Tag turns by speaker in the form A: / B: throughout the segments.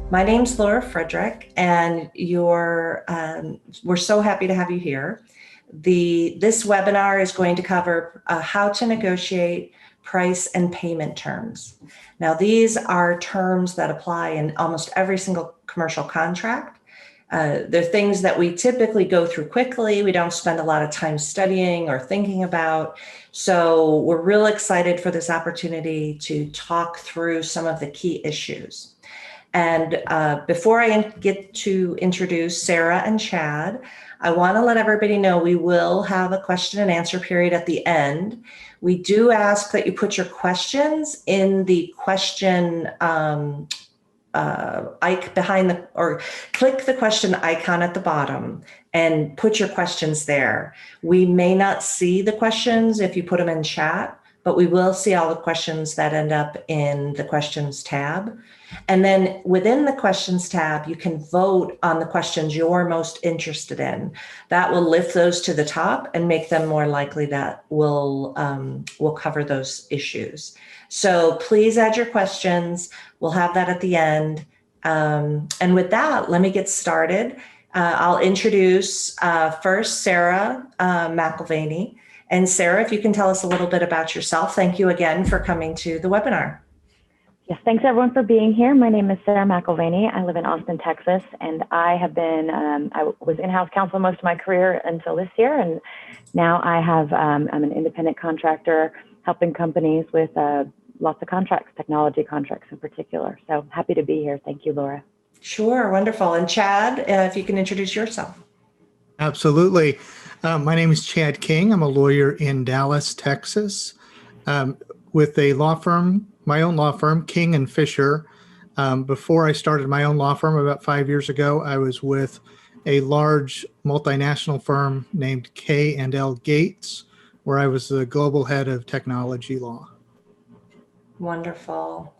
A: My name's Laura Frederick, and we're so happy to have you here. This webinar is going to cover how to negotiate price and payment terms. Now, these are terms that apply in almost every single commercial contract. They're things that we typically go through quickly. We don't spend a lot of time studying or thinking about. So we're real excited for this opportunity to talk through some of the key issues. And before I get to introduce Sarah and Chad, I want to let everybody know we will have a question and answer period at the end. We do ask that you put your questions in the question click the question icon at the bottom and put your questions there. We may not see the questions if you put them in chat, but we will see all the questions that end up in the questions tab. And then within the questions tab, you can vote on the questions you're most interested in. That will lift those to the top and make them more likely that we'll cover those issues. So please add your questions. We'll have that at the end. And with that, let me get started. I'll introduce first Sarah McElvaney. And Sarah, if you can tell us a little bit about yourself. Thank you again for coming to the webinar.
B: Yes, thanks everyone for being here. My name is Sarah McElvaney. I live in Austin, Texas, and I have been, I was in-house counsel most of my career until this year, and now I have, I'm an independent contractor helping companies with lots of contracts, technology contracts in particular. So happy to be here. Thank you, Laura.
A: Sure, wonderful. And Chad, if you can introduce yourself.
C: Absolutely. My name is Chad King. I'm a lawyer in Dallas, Texas, with a law firm, my own law firm, King and Fisher. Before I started my own law firm about 5 years ago, I was with a large multinational firm named K&L Gates, where I was the global head of technology law.
A: Wonderful.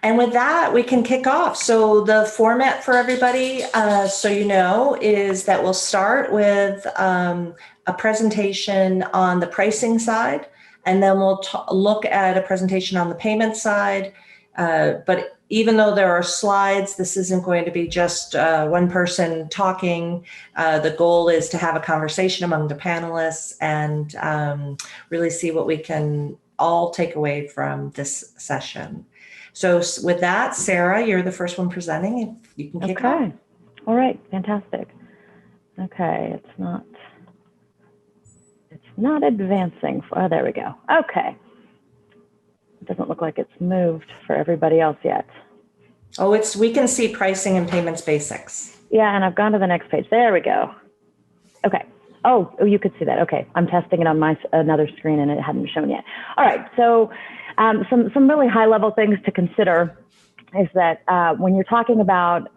A: And with that, we can kick off. So the format for everybody, so you know, is that we'll start with a presentation on the pricing side, and then we'll look at a presentation on the payment side. But even though there are slides, this isn't going to be just one person talking. The goal is to have a conversation among the panelists and really see what we can all take away from this session. So with that, Sarah, you're the first one presenting. If you can kick off.
B: Okay. All right. Fantastic. Okay. It's not advancing. Oh, there we go. Okay. It doesn't look like it's moved for everybody else yet.
A: Oh, we can see pricing and payments basics.
B: Yeah. And I've gone to the next page. There we go. Okay. Oh, you could see that. Okay. I'm testing it on another screen and it hadn't shown yet. All right. So some really high level things to consider is that when you're talking about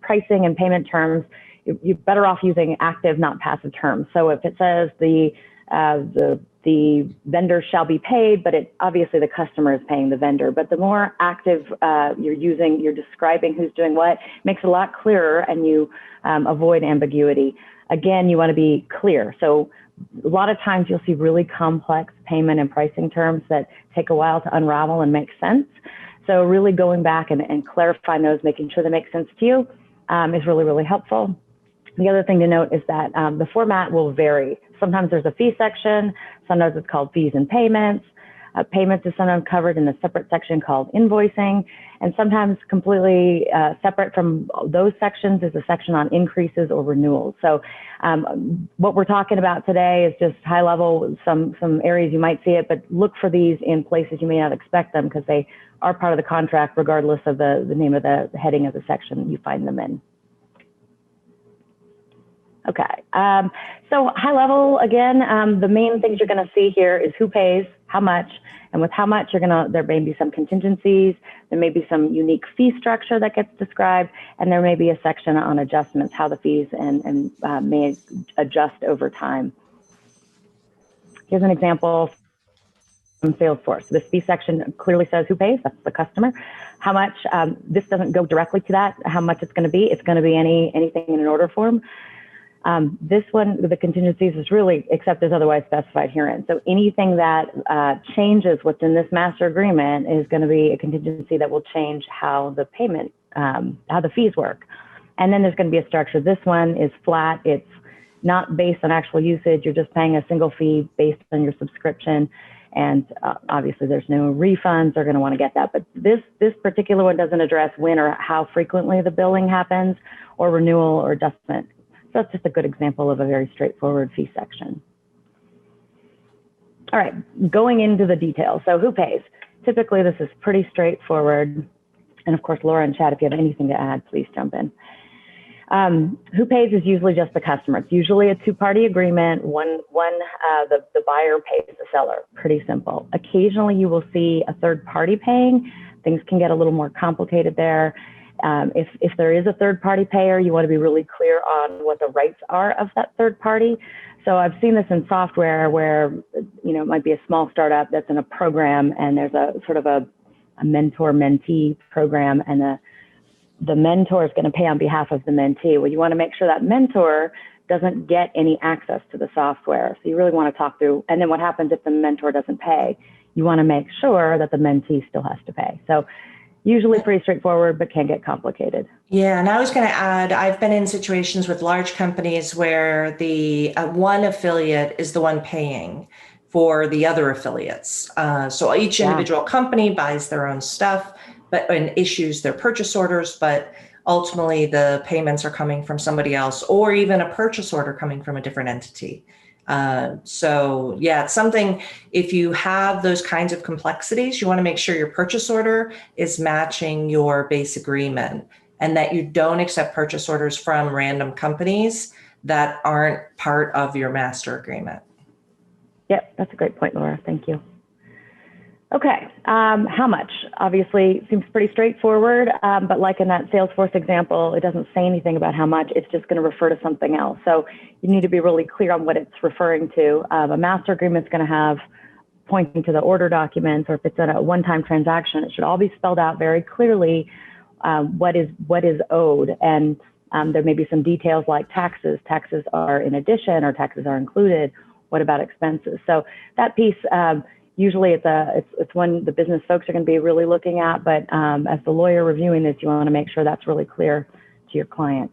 B: pricing and payment terms, you're better off using active, not passive terms. So if it says the vendor shall be paid, but obviously the customer is paying the vendor. But the more active you're describing who's doing what, makes it a lot clearer and you avoid ambiguity. Again, you want to be clear. So a lot of times you'll see really complex payment and pricing terms that take a while to unravel and make sense. So really going back and clarifying those, making sure they make sense to you is really, really helpful. The other thing to note is that the format will vary. Sometimes there's a fee section, sometimes it's called fees and payments. Payments is sometimes covered in a separate section called invoicing, and sometimes completely separate from those sections is a section on increases or renewals. So what we're talking about today is just high level, some areas you might see it, but look for these in places you may not expect them because they are part of the contract regardless of the name of the heading of the section you find them in. Okay, so high level, again, the main things you're gonna see here is who pays, how much, and with how much there may be some contingencies, there may be some unique fee structure that gets described, and there may be a section on adjustments, how the fees may adjust over time. Here's an example from Salesforce. This fee section clearly says who pays, that's the customer. How much, this doesn't go directly to that, how much it's gonna be. It's gonna be anything in an order form. This one, the contingencies is really except as otherwise specified herein. So anything that changes what's in this master agreement is going to be a contingency that will change how the payment how the fees work. And then there's going to be a structure. This one is flat. It's not based on actual usage. You're just paying a single fee based on your subscription. And obviously there's no refunds. They're going to want to get that. But this particular one doesn't address when or how frequently the billing happens, or renewal or adjustment. So that's just a good example of a very straightforward fee section. All right, going into the details. So who pays? Typically this is pretty straightforward. And of course, Laura and Chad, if you have anything to add, please jump in. Who pays is usually just the customer. It's usually a two-party agreement. The buyer pays the seller. Pretty simple. Occasionally, you will see a third party paying. Things can get a little more complicated there. If there is a third party payer, you want to be really clear on what the rights are of that third party. So I've seen this in software where, it might be a small startup that's in a program, and there's a sort of a mentor-mentee program, and the mentor is going to pay on behalf of the mentee. Well, you want to make sure that mentor doesn't get any access to the software. So you really want to talk through, and then what happens if the mentor doesn't pay? You want to make sure that the mentee still has to pay. So usually pretty straightforward, but can get complicated.
A: Yeah, and I was going to add, I've been in situations with large companies where the one affiliate is the one paying for the other affiliates. So each individual company buys their own stuff, and issues their purchase orders, but ultimately the payments are coming from somebody else, or even a purchase order coming from a different entity. So yeah, it's something, if you have those kinds of complexities, you want to make sure your purchase order is matching your base agreement, and that you don't accept purchase orders from random companies that aren't part of your master agreement.
B: Yep, that's a great point, Laura. Thank you. Okay, how much? Obviously, seems pretty straightforward, but like in that Salesforce example, it doesn't say anything about how much. It's just going to refer to something else. So you need to be really clear on what it's referring to. A master agreement is going to have pointing to the order documents, or if it's a one-time transaction, it should all be spelled out very clearly what is owed. And there may be some details like taxes. Taxes are in addition, or taxes are included. What about expenses? So that piece, usually it's one the business folks are going to be really looking at, but as the lawyer reviewing this, you want to make sure that's really clear to your client.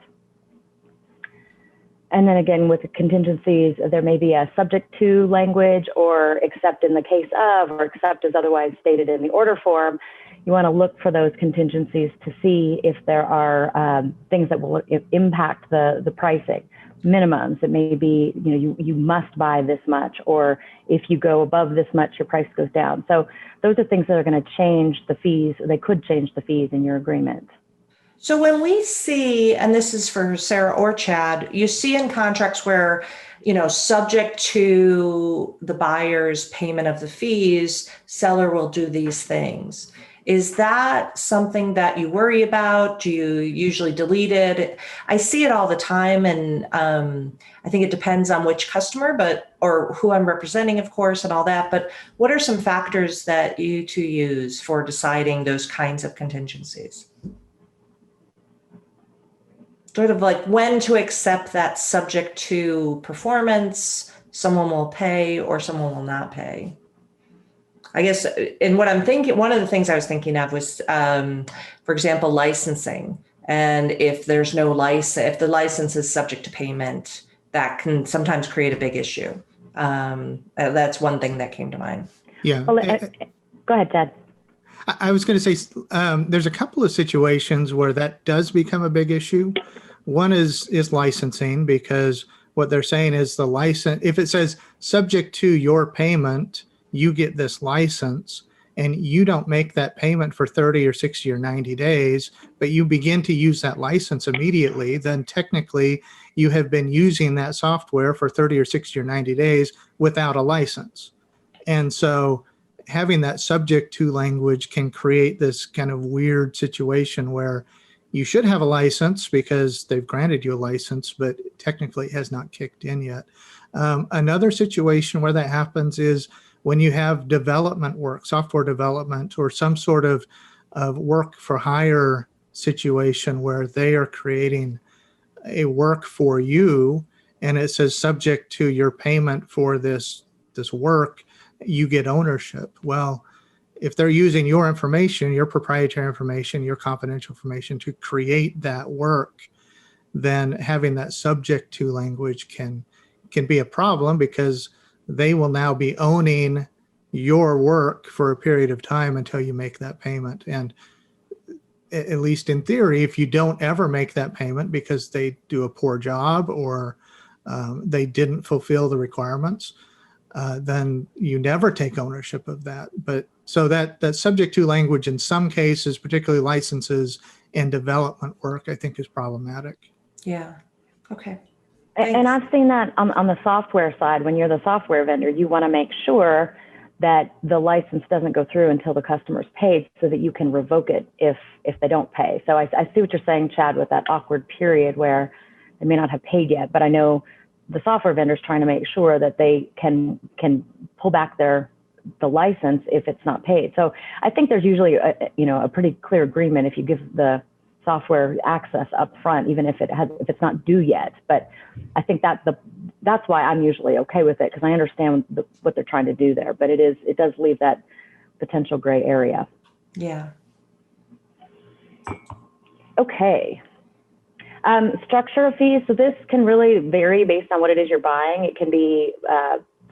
B: And then again, with the contingencies, there may be a subject to language, or except in the case of, or except as otherwise stated in the order form. You want to look for those contingencies to see if there are things that will impact the pricing. Minimums, it may be, you must buy this much, or if you go above this much, your price goes down. So those are things that are going to change the fees. They could change the fees in your agreement.
A: So when we see, and this is for Sarah or Chad, you see in contracts where, subject to the buyer's payment of the fees, seller will do these things. Is that something that you worry about? Do you usually delete it? I see it all the time, and I think it depends on which customer, or who I'm representing, of course, and all that. But what are some factors that you two use for deciding those kinds of contingencies? Sort of like when to accept that subject to performance, someone will pay or someone will not pay. I guess, and what I'm thinking, one of the things I was thinking of was, for example, licensing. And if there's no license, if the license is subject to payment, that can sometimes create a big issue. That's one thing that came to mind.
C: Yeah.
B: Well, go ahead, Ted.
C: I was going to say there's a couple of situations where that does become a big issue. One is licensing, because what they're saying is the license, if it says subject to your payment, you get this license, and you don't make that payment for 30 or 60 or 90 days, but you begin to use that license immediately, then technically you have been using that software for 30 or 60 or 90 days without a license. And so having that subject to language can create this kind of weird situation where you should have a license because they've granted you a license, but technically it has not kicked in yet. Another situation where that happens is when you have development work, software development, or some sort of work for hire situation where they are creating a work for you, and it says subject to your payment for this work, you get ownership. Well, if they're using your information, your proprietary information, your confidential information to create that work, then having that subject to language can be a problem, because they will now be owning your work for a period of time until you make that payment. And at least in theory, if you don't ever make that payment because they do a poor job, or they didn't fulfill the requirements, then you never take ownership of that. But so that subject to language in some cases, particularly licenses and development work, I think is problematic.
A: Yeah. Okay.
B: And I've seen that on the software side. When you're the software vendor, you want to make sure that the license doesn't go through until the customer's paid, so that you can revoke it if they don't pay. So I see what you're saying, Chad, with that awkward period where they may not have paid yet, but I know the software vendor's trying to make sure that they can pull back the license if it's not paid. So I think there's usually a pretty clear agreement if you give the software access up front, even if it's not due yet. But I think that's why I'm usually okay with it, because I understand what they're trying to do there. But it does leave that potential gray area.
A: Yeah.
B: Okay. Structure of fees. So this can really vary based on what it is you're buying. It can be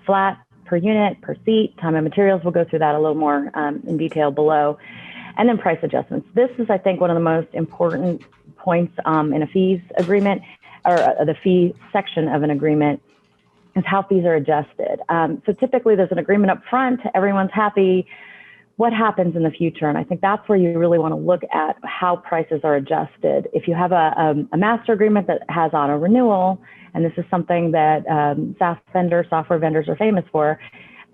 B: flat, per unit, per seat, time and materials. We'll go through that a little more in detail below. And then price adjustments. This is, I think, one of the most important points in a fees agreement, or the fee section of an agreement, is how fees are adjusted. So typically there's an agreement up front, everyone's happy. What happens in the future? And I think that's where you really want to look at how prices are adjusted. If you have a master agreement that has auto renewal, and this is something that software vendors are famous for,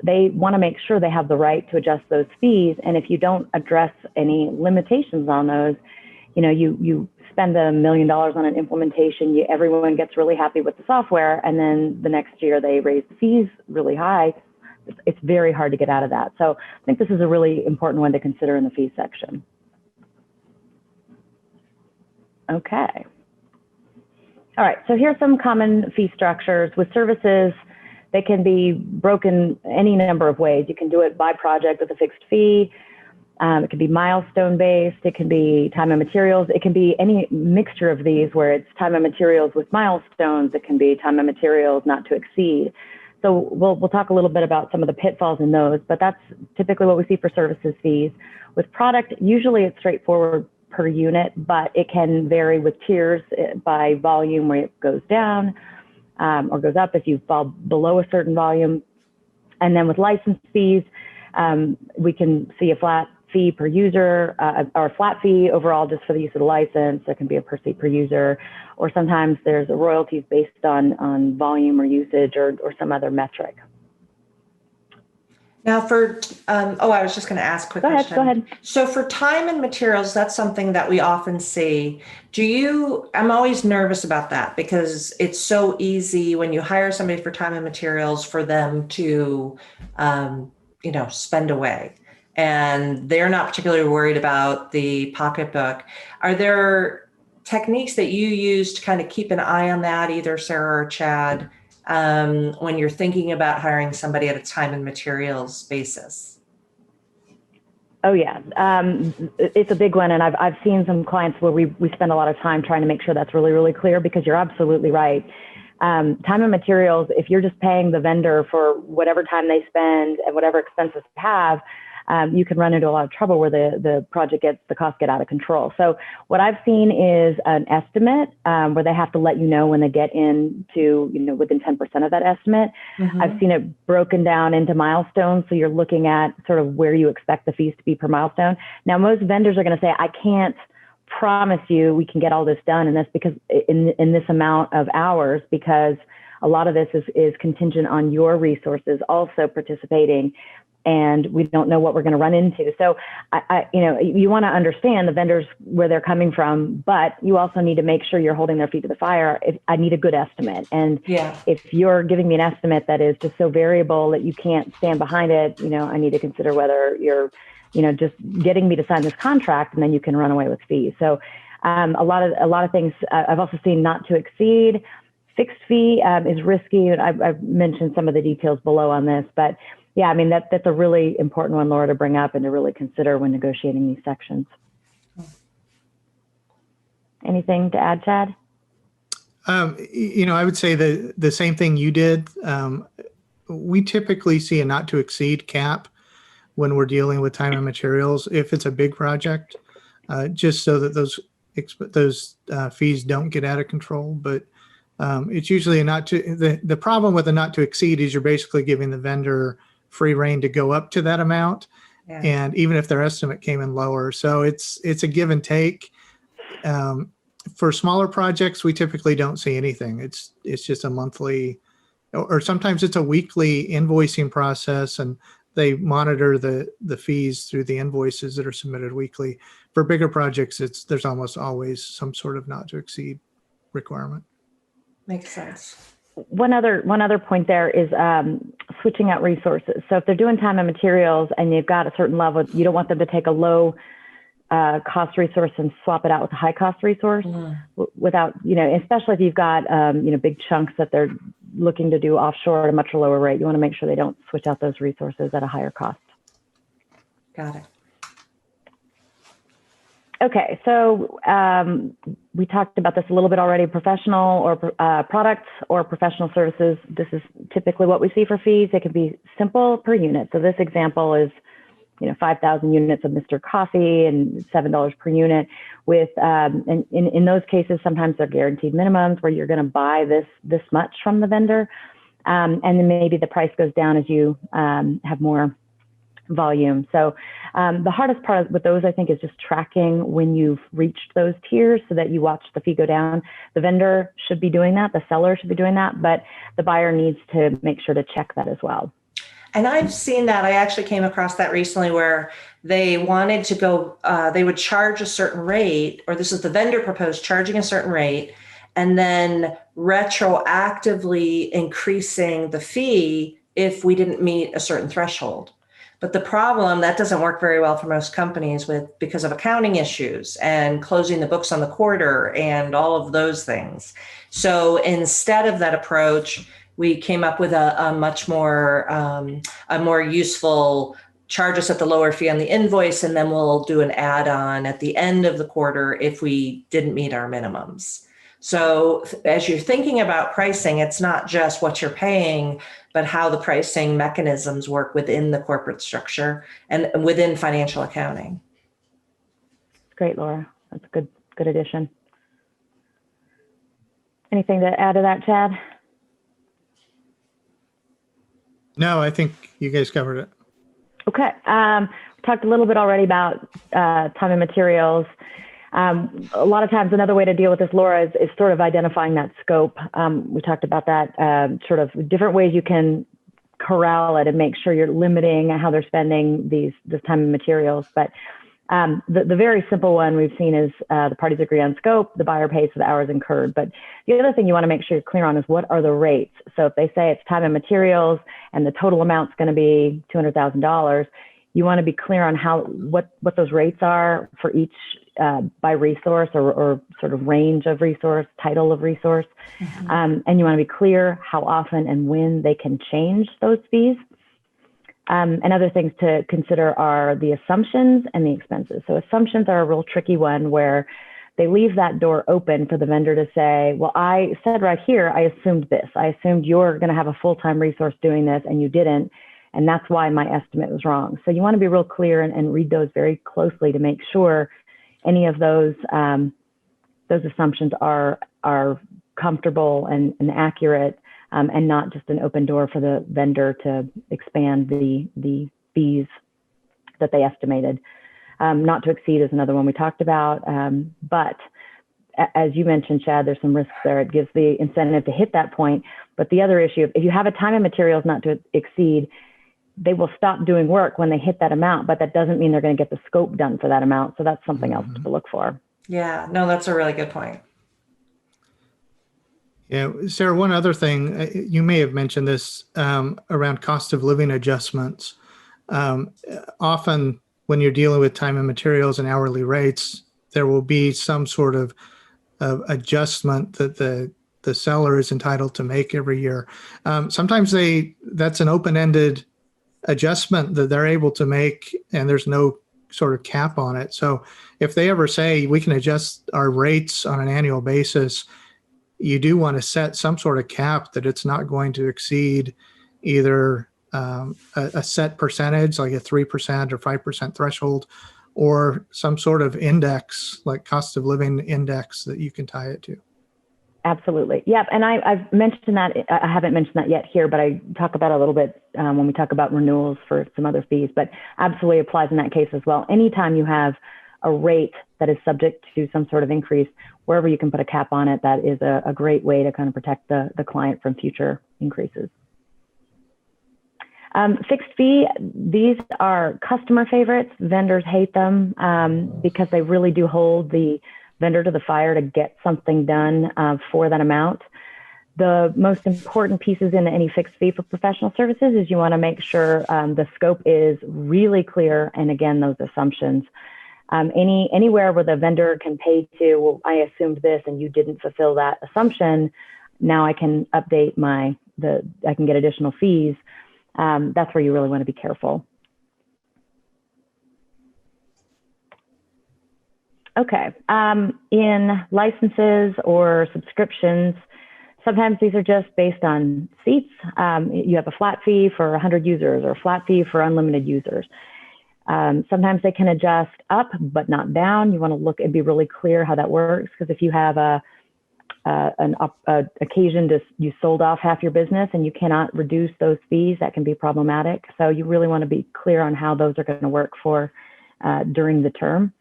B: they want to make sure they have the right to adjust those fees. And if you don't address any limitations on those, you spend $1 million on an implementation, everyone gets really happy with the software, and then the next year they raise the fees really high. It's very hard to get out of that. So I think this is a really important one to consider in the fee section. Okay. All right, so here's some common fee structures. With services, they can be broken any number of ways. You can do it by project with a fixed fee. It can be milestone based. It can be time and materials. It can be any mixture of these where it's time and materials with milestones. It can be time and materials not to exceed. So we'll talk a little bit about some of the pitfalls in those, but that's typically what we see for services fees. With product, usually it's straightforward per unit, but it can vary with tiers by volume, where it goes down or goes up if you fall below a certain volume. And then with license fees, we can see a flat fee per user, or a flat fee overall just for the use of the license. There can be a per seat per user, or sometimes there's a royalties based on volume or usage or some other metric.
A: Now I was just going to ask a quick question.
B: Go ahead.
A: So for time and materials, that's something that we often see. I'm always nervous about that, because it's so easy when you hire somebody for time and materials for them to, spend away. And they're not particularly worried about the pocketbook. Are there techniques that you use to kind of keep an eye on that, either Sarah or Chad, when you're thinking about hiring somebody at a time and materials basis?
B: Oh yeah, it's a big one, and I've seen some clients where we spend a lot of time trying to make sure that's really, really clear, because you're absolutely right. Time and materials, if you're just paying the vendor for whatever time they spend and whatever expenses they have, you can run into a lot of trouble where the costs get out of control. So what I've seen is an estimate where they have to let you know when they get into, within 10% of that estimate. Mm-hmm. I've seen it broken down into milestones. So you're looking at sort of where you expect the fees to be per milestone. Now, most vendors are going to say, I can't promise you we can get all this done in this amount of hours, because a lot of this is contingent on your resources also participating, and we don't know what we're going to run into. So you want to understand the vendors where they're coming from, but you also need to make sure you're holding their feet to the fire. I need a good estimate. And if you're giving me an estimate that is just so variable that you can't stand behind it, I need to consider whether you're, just getting me to sign this contract and then you can run away with fees. So a lot of things I've also seen not to exceed. Fixed fee is risky, and I've mentioned some of the details below on this, but Yeah, I mean, that's a really important one, Laura, to bring up and to really consider when negotiating these sections. Anything to add, Chad?
C: I would say the same thing you did. We typically see a not to exceed cap when we're dealing with time and materials if it's a big project, just so that those fees don't get out of control. But it's usually a not to. The problem with a not to exceed is you're basically giving the vendor free rein to go up to that amount,
A: Yeah.
C: and even if their estimate came in lower, so it's a give and take. For smaller projects, we typically don't see anything. It's just a monthly, or sometimes it's a weekly invoicing process, and they monitor the fees through the invoices that are submitted weekly. For bigger projects, there's almost always some sort of not to exceed requirement.
A: Makes sense.
B: One other point there is switching out resources. So if they're doing time and materials and you've got a certain level, you don't want them to take a low cost resource and swap it out with a high cost resource without, especially if you've got, big chunks that they're looking to do offshore at a much lower rate. You want to make sure they don't switch out those resources at a higher cost.
A: Got it.
B: Okay, so we talked about this a little bit already, professional or products or professional services. This is typically what we see for fees. It can be simple per unit. So this example is 5,000 units of Mr. Coffee and $7 per unit with, and in those cases, sometimes they're guaranteed minimums where you're going to buy this much from the vendor. And then maybe the price goes down as you have more volume. So the hardest part with those, I think, is just tracking when you've reached those tiers so that you watch the fee go down. The vendor should be doing that. The seller should be doing that, but the buyer needs to make sure to check that as well.
A: And I've seen that. I actually came across that recently where they wanted to go, they would charge a certain rate, or this is the vendor proposed charging a certain rate, and then retroactively increasing the fee if we didn't meet a certain threshold. But the problem, that doesn't work very well for most companies because of accounting issues and closing the books on the quarter and all of those things. So instead of that approach, we came up with a much more useful charge us at the lower fee on the invoice, and then we'll do an add-on at the end of the quarter if we didn't meet our minimums. So as you're thinking about pricing, it's not just what you're paying, but how the pricing mechanisms work within the corporate structure and within financial accounting.
B: Great, Laura. That's a good addition. Anything to add to that, Chad?
C: No, I think you guys covered it. Okay.
B: We talked a little bit already about time and materials. A lot of times, another way to deal with this, Laura, is sort of identifying that scope. We talked about that, sort of different ways you can corral it and make sure you're limiting how they're spending this time and materials. But the very simple one we've seen is the parties agree on scope, the buyer pays for the hours incurred. But the other thing you want to make sure you're clear on is what are the rates. So if they say it's time and materials and the total amount's going to be $200,000, you want to be clear on what those rates are for each by resource or sort of range of resource, title of resource. Mm-hmm. And you want to be clear how often and when they can change those fees. And other things to consider are the assumptions and the expenses. So assumptions are a real tricky one where they leave that door open for the vendor to say, well, I said right here, I assumed this. I assumed you're going to have a full-time resource doing this and you didn't. And that's why my estimate was wrong. So you want to be real clear and read those very closely to make sure any of those assumptions are comfortable and accurate. And not just an open door for the vendor to expand the fees that they estimated. Not to exceed is another one we talked about. But as you mentioned, Chad, there's some risks there. It gives the incentive to hit that point. But the other issue, if you have a time and materials not to exceed, they will stop doing work when they hit that amount, but that doesn't mean they're going to get the scope done for that amount. So that's something else to look for.
A: Yeah, no, that's a really good point.
C: Yeah, Sarah, one other thing, you may have mentioned this around cost of living adjustments. Often when you're dealing with time and materials and hourly rates, there will be some sort of adjustment that the seller is entitled to make every year. Sometimes that's an open-ended adjustment that they're able to make, and there's no sort of cap on it. So if they ever say we can adjust our rates on an annual basis, you do want to set some sort of cap that it's not going to exceed either a set percentage, like a 3% or 5% threshold, or some sort of index, like cost of living index that you can tie it to.
B: Absolutely. Yep. And I've mentioned that. I haven't mentioned that yet here, but I talk about it a little bit when we talk about renewals for some other fees, but absolutely applies in that case as well. Anytime you have a rate that is subject to some sort of increase, wherever you can put a cap on it, that is a great way to kind of protect the client from future increases. Fixed fee, these are customer favorites. Vendors hate them because they really do hold the vendor to the fire to get something done for that amount. The most important pieces in any fixed fee for professional services is you want to make sure the scope is really clear, and again, those assumptions. Anywhere where the vendor can pay to, well, I assumed this and you didn't fulfill that assumption, now I can update I can get additional fees. That's where you really want to be careful. Okay, in licenses or subscriptions, sometimes these are just based on seats. You have a flat fee for 100 users or a flat fee for unlimited users. Sometimes they can adjust up, but not down. You want to look and be really clear how that works, because if you have an occasion to you sold off half your business and you cannot reduce those fees, that can be problematic. So you really want to be clear on how those are going to work for during the term.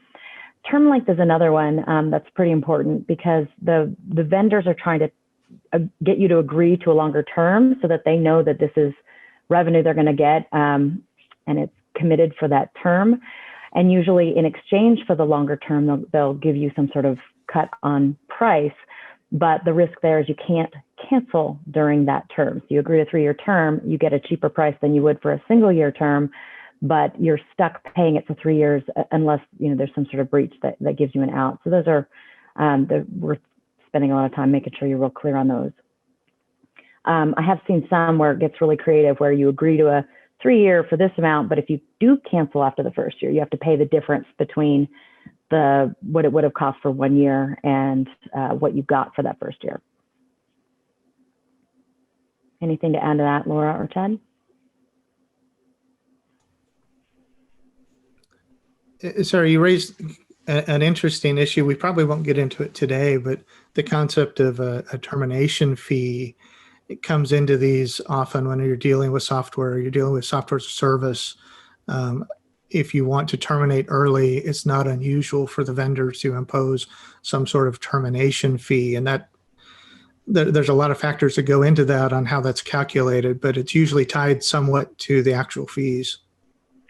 B: Term length is another one that's pretty important, because the vendors are trying to get you to agree to a longer term so that they know that this is revenue they're going to get and it's committed for that term. And usually in exchange for the longer term, they'll give you some sort of cut on price. But the risk there is you can't cancel during that term. So you agree to a 3-year term, you get a cheaper price than you would for a single-year term, but you're stuck paying it for 3 years unless there's some sort of breach that gives you an out. So those are we're spending a lot of time making sure you're real clear on those. I have seen some where it gets really creative, where you agree to a 3-year for this amount, but if you do cancel after the first year, you have to pay the difference between what it would have cost for 1 year and what you got for that first year. Anything to add to that, Laura or Ted?
C: Sorry, you raised an interesting issue. We probably won't get into it today, but the concept of a termination fee, it comes into these often when you're dealing with software, you're dealing with software as a service. If you want to terminate early, it's not unusual for the vendor to impose some sort of termination fee. And there's a lot of factors that go into that on how that's calculated, but it's usually tied somewhat to the actual fees.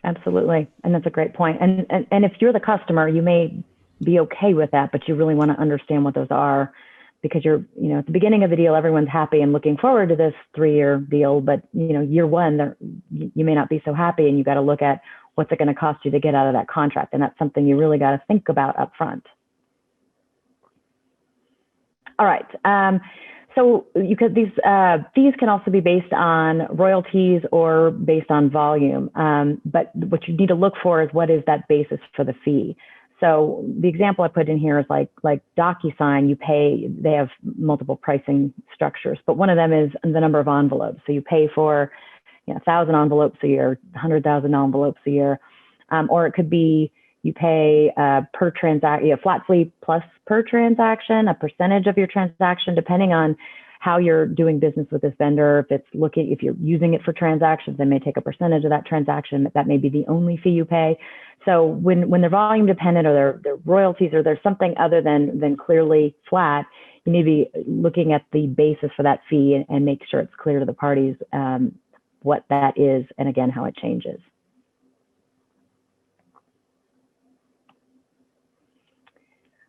B: Absolutely. And that's a great point. And if you're the customer, you may be okay with that, but you really want to understand what those are, because you're, at the beginning of the deal, everyone's happy and looking forward to this 3-year deal, but year one, you may not be so happy, and you got to look at what's it going to cost you to get out of that contract. And that's something you really got to think about up front. All right. So these fees can also be based on royalties or based on volume. But what you need to look for is, what is that basis for the fee? So the example I put in here is like DocuSign. They have multiple pricing structures, but one of them is the number of envelopes. So you pay for 1,000 envelopes a year, 100,000 envelopes a year, or it could be you pay per transaction, flat fee plus per transaction, a percentage of your transaction, depending on how you're doing business with this vendor. If you're using it for transactions, they may take a percentage of that transaction. That may be the only fee you pay. So when they're volume dependent, or they're royalties, or there's something other than clearly flat, you need to be looking at the basis for that fee and make sure it's clear to the parties what that is, and again, how it changes.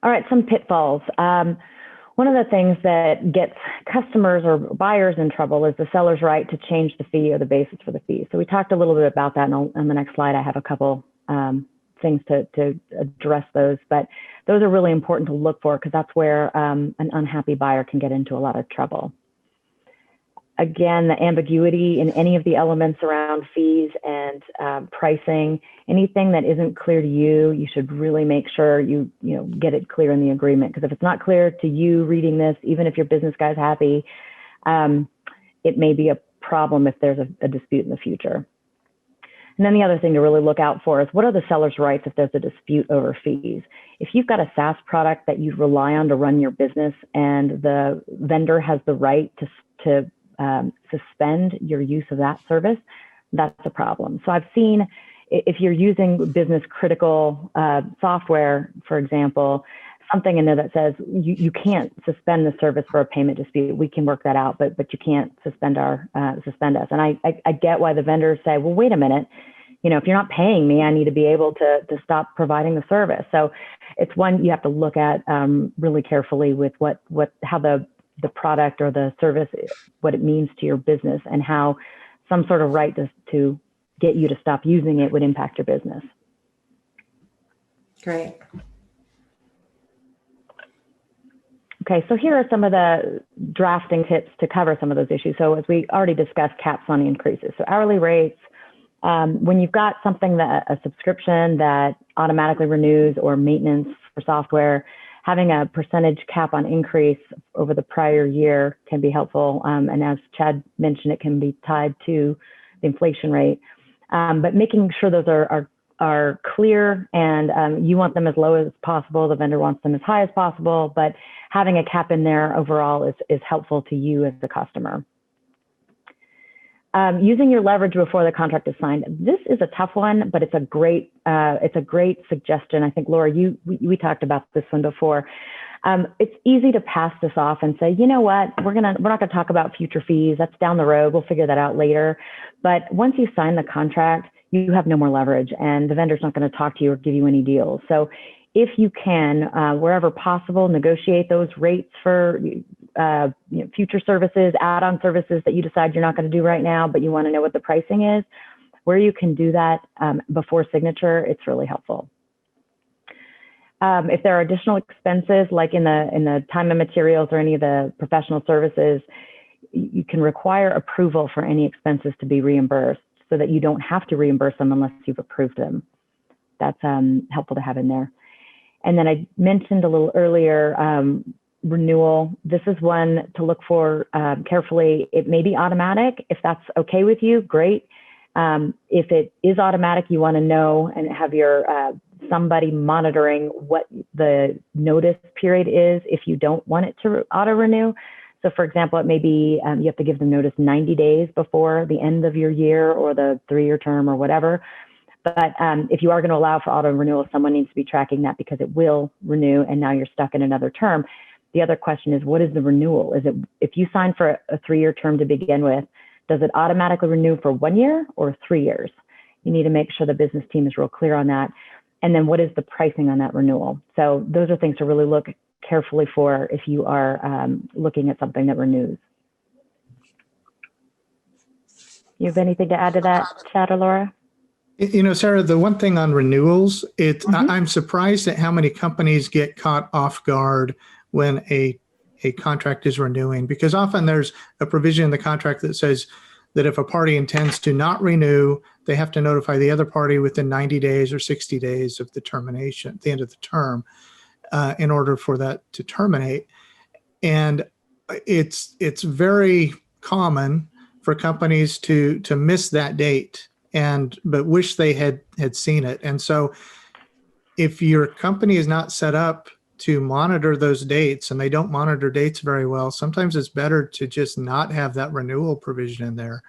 B: All right, some pitfalls. One of the things that gets customers or buyers in trouble is the seller's right to change the fee or the basis for the fee. So we talked a little bit about that, and on the next slide, I have a couple things to address those. But those are really important to look for, because that's where an unhappy buyer can get into a lot of trouble. Again, the ambiguity in any of the elements around fees and pricing, anything that isn't clear to you, you should really make sure you get it clear in the agreement. Because if it's not clear to you reading this, even if your business guy's happy, it may be a problem if there's a dispute in the future. And then the other thing to really look out for is what are the seller's rights if there's a dispute over fees. If you've got a SaaS product that you rely on to run your business and the vendor has the right to suspend your use of that service, that's a problem. So I've seen if you're using business critical software, for example, something in there that says you can't suspend the service for a payment dispute. We can work that out, but you can't suspend us. And I get why the vendors say, well, wait a minute, if you're not paying me, I need to be able to stop providing the service. So it's one you have to look at really carefully with how the product or the service, what it means to your business, and how some sort of right to get you to stop using it would impact your business.
A: Great.
B: Okay, so here are some of the drafting tips to cover some of those issues. So as we already discussed, caps on increases. So hourly rates, when you've got something a subscription that automatically renews or maintenance for software, having a percentage cap on increase over the prior year can be helpful. And as Chad mentioned, it can be tied to the inflation rate. But making sure those are clear and you want them as low as possible. The vendor wants them as high as possible, but having a cap in there overall is helpful to you as the customer. Using your leverage before the contract is signed. This is a tough one, but it's a great suggestion. I think, Laura, we talked about this one before. It's easy to pass this off and say, you know what, we're not gonna talk about future fees. That's down the road. We'll figure that out later. But once you sign the contract, you have no more leverage, and the vendor's not going to talk to you or give you any deals. So if you can, wherever possible, negotiate those rates for future services, add-on services that you decide you're not going to do right now, but you want to know what the pricing is. Where you can do that before signature, it's really helpful. If there are additional expenses, like in the time and materials or any of the professional services, you can require approval for any expenses to be reimbursed, so that you don't have to reimburse them unless you've approved them. That's helpful to have in there. And then I mentioned a little earlier, renewal. This is one to look for carefully. It may be automatic. If that's okay with you, great. If it is automatic, you want to know and have your somebody monitoring what the notice period is if you don't want it to auto-renew. So for example, it may be you have to give them notice 90 days before the end of your year or the 3-year term or whatever. But if you are going to allow for auto renewal, someone needs to be tracking that because it will renew and now you're stuck in another term. The other question is, what is the renewal? Is it, if you sign for a 3-year term to begin with, does it automatically renew for 1 year or 3 years? You need to make sure the business team is real clear on that. And then what is the pricing on that renewal? So those are things to really look carefully for if you are looking at something that renews. You have anything to add to that, Chad or Laura?
C: Sarah, the one thing on renewals, I'm surprised at how many companies get caught off guard when a contract is renewing, because often there's a provision in the contract that says that if a party intends to not renew, they have to notify the other party within 90 days or 60 days of the termination, the end of the term, in order for that to terminate. And it's very common for companies to miss that date but wish they had seen it. And so if your company is not set up to monitor those dates, and they don't monitor dates very well, sometimes it's better to just not have that renewal provision in there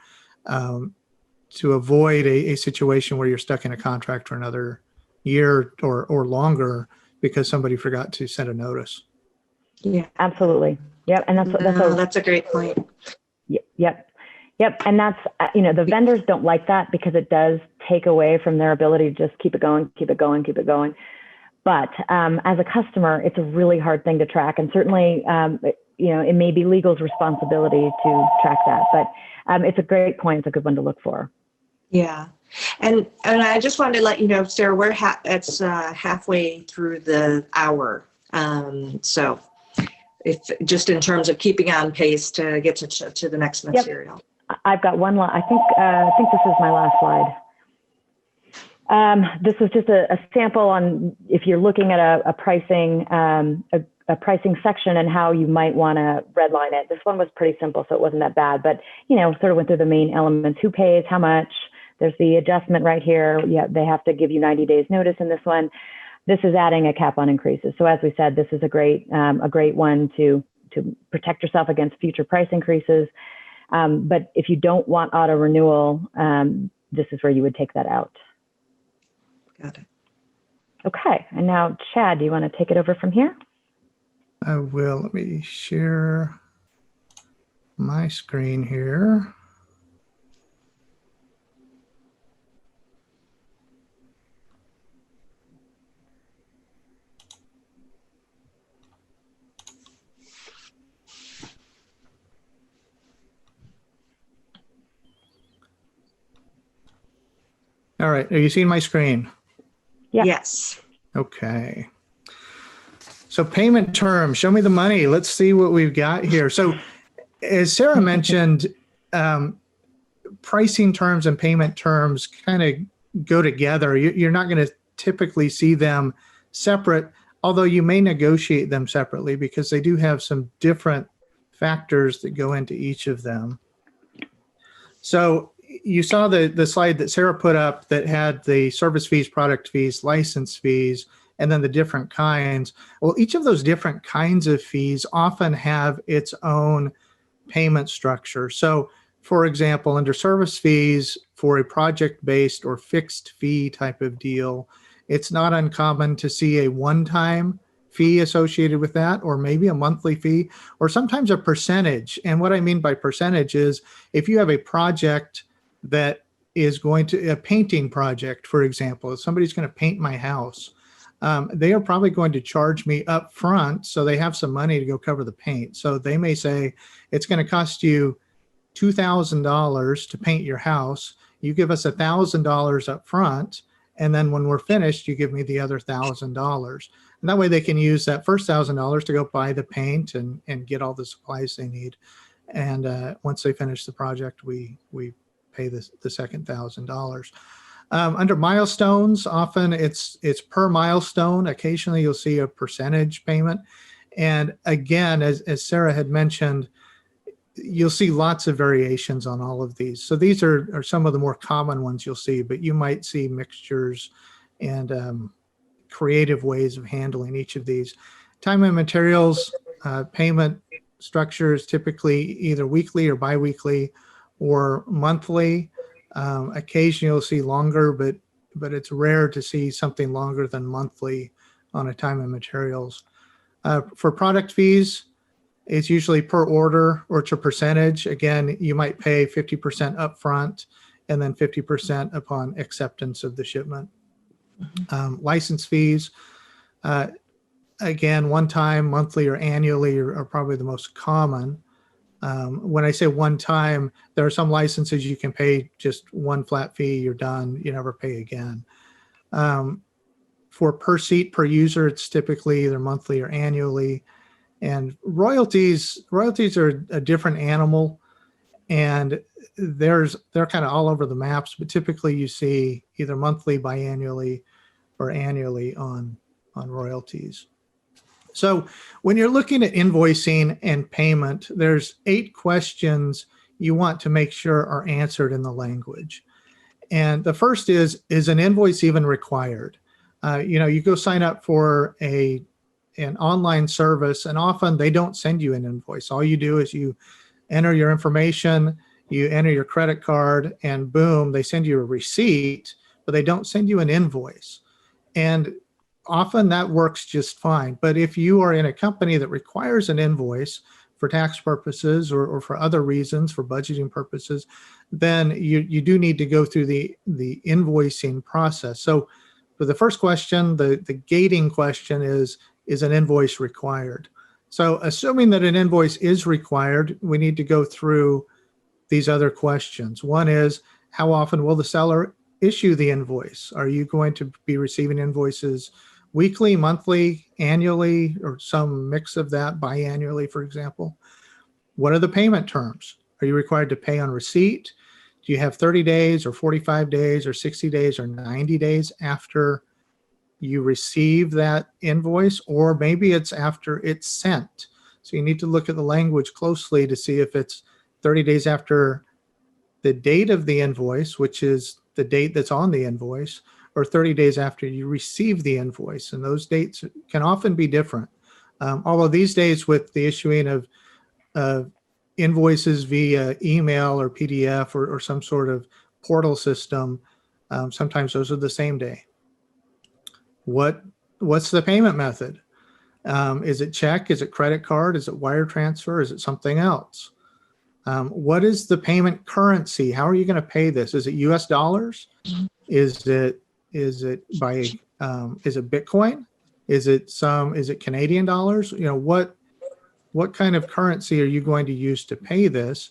C: to avoid a situation where you're stuck in a contract for another year or longer because somebody forgot to send a notice.
B: Yeah, absolutely. Yep. And
A: that's a great point.
B: Yep. And that's, the vendors don't like that because it does take away from their ability to just keep it going. But as a customer, it's a really hard thing to track. And certainly, it may be legal's responsibility to track that. But it's a great point. It's a good one to look for.
A: Yeah. And I just wanted to let you know, Sarah, it's halfway through the hour. So if just in terms of keeping on pace to get to the next material.
B: I've got one. I think this is my last slide. This was just a sample on if you're looking at a pricing section and how you might want to redline it. This one was pretty simple, so it wasn't that bad. But sort of went through the main elements: who pays, how much. There's the adjustment right here. Yeah, they have to give you 90 days notice in this one. This is adding a cap on increases. So as we said, this is a great one to protect yourself against future price increases. But if you don't want auto renewal, this is where you would take that out.
A: Got it.
B: Okay, and now Chad, do you want to take it over from here?
C: I will. Let me share my screen here. All right, are you seeing my screen?
B: Yeah.
A: Yes.
C: Okay. So payment terms, show me the money. Let's see what we've got here. So as Sarah mentioned, pricing terms and payment terms kind of go together. You're not going to typically see them separate, although you may negotiate them separately because they do have some different factors that go into each of them. So you saw the slide that Sarah put up that had the service fees, product fees, license fees, and then the different kinds. Well, each of those different kinds of fees often have its own payment structure. So for example, under service fees for a project-based or fixed fee type of deal, it's not uncommon to see a one-time fee associated with that, or maybe a monthly fee, or sometimes a percentage. And what I mean by percentage is if you have a project that is going to, a painting project, for example, if somebody's going to paint my house, they are probably going to charge me up front, so they have some money to go cover the paint. So they may say it's going to cost you $2,000 to paint your house. You give us $1,000 up front, and then when we're finished, you give me the other $1,000. And that way they can use that first $1,000 to go buy the paint and get all the supplies they need. And once they finish the project, we pay the second $1,000. Under milestones, often it's per milestone. Occasionally you'll see a percentage payment. And again, as Sarah had mentioned, you'll see lots of variations on all of these. So these are some of the more common ones you'll see, but you might see mixtures and creative ways of handling each of these. Time and materials payment structures, typically either weekly or biweekly or monthly. Occasionally you'll see longer, but it's rare to see something longer than monthly on a time and materials. For product fees, it's usually per order or it's a percentage. Again, you might pay 50% upfront and then 50% upon acceptance of the shipment. License fees, again, one time, monthly or annually are probably the most common. When I say one time, there are some licenses you can pay just one flat fee, you're done, you never pay again. For per seat, per user, it's typically either monthly or annually. And royalties are a different animal, and they're kind of all over the maps, but typically you see either monthly, biannually, or annually on royalties. So when you're looking at invoicing and payment, there's 8 questions you want to make sure are answered in the language. And the first is an invoice even required? You go sign up for an online service, and often they don't send you an invoice. All you do is you enter your information, you enter your credit card, and boom, they send you a receipt, but they don't send you an invoice. And often that works just fine. But if you are in a company that requires an invoice for tax purposes or for other reasons, for budgeting purposes, then you do need to go through the invoicing process. So for the first question, the gating question is an invoice required? So assuming that an invoice is required, we need to go through these other questions. One is, how often will the seller issue the invoice? Are you going to be receiving invoices weekly, monthly, annually, or some mix of that, biannually, for example? What are the payment terms? Are you required to pay on receipt? Do you have 30 days or 45 days or 60 days or 90 days after you receive that invoice? Or maybe it's after it's sent. So you need to look at the language closely to see if it's 30 days after the date of the invoice, which is the date that's on the invoice, or 30 days after you receive the invoice. And those dates can often be different. Although these days, with the issuing of invoices via email or PDF or some sort of portal system, sometimes those are the same day. What's the payment method? Is it check? Is it credit card? Is it wire transfer? Is it something else? What is the payment currency? How are you going to pay this? Is it US dollars? Is it Bitcoin? Is it Canadian dollars? What kind of currency are you going to use to pay this?